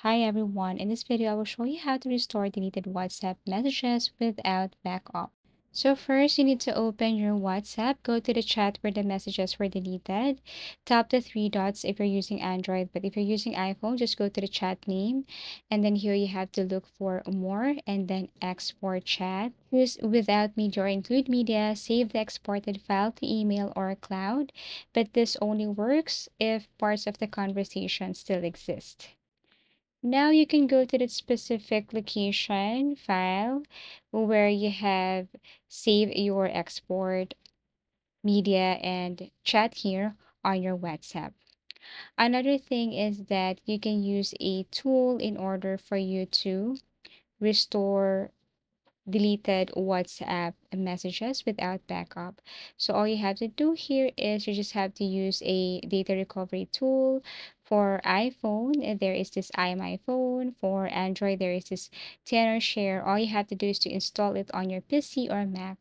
Hi everyone, in this video I will show you how to restore deleted WhatsApp messages without backup. So first you need to open your WhatsApp, go to the chat where the messages were deleted, tap the three dots if you're using Android, but if you're using iPhone, just go to the chat name and then here you have to look for more and then export chat. Use without media or include media, save the exported file to email or cloud, but this only works if parts of the conversation still exist. Now you can go to the specific location file where you have save your export media and chat here on your WhatsApp. Another thing is that you can use a tool in order for you to restore deleted WhatsApp messages without backup. So all you have to do here is you just have to use a data recovery tool. For iPhone, there is this iMyFone. For Android, there is this Tenor Share. All you have to do is to install it on your PC or Mac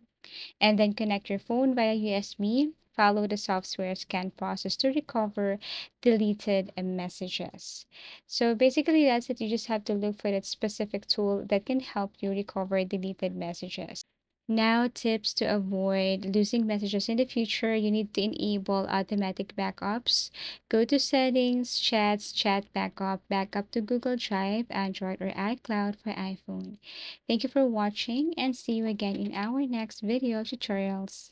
and then connect your phone via USB. Follow the software scan process to recover deleted messages. So basically, that's it. You just have to look for that specific tool that can help you recover deleted messages. Now, tips to avoid losing messages in the future. You need to enable automatic backups. Go to settings, chats, chat backup, backup to Google Drive, Android, or iCloud for iPhone. Thank you for watching and see you again in our next video tutorials.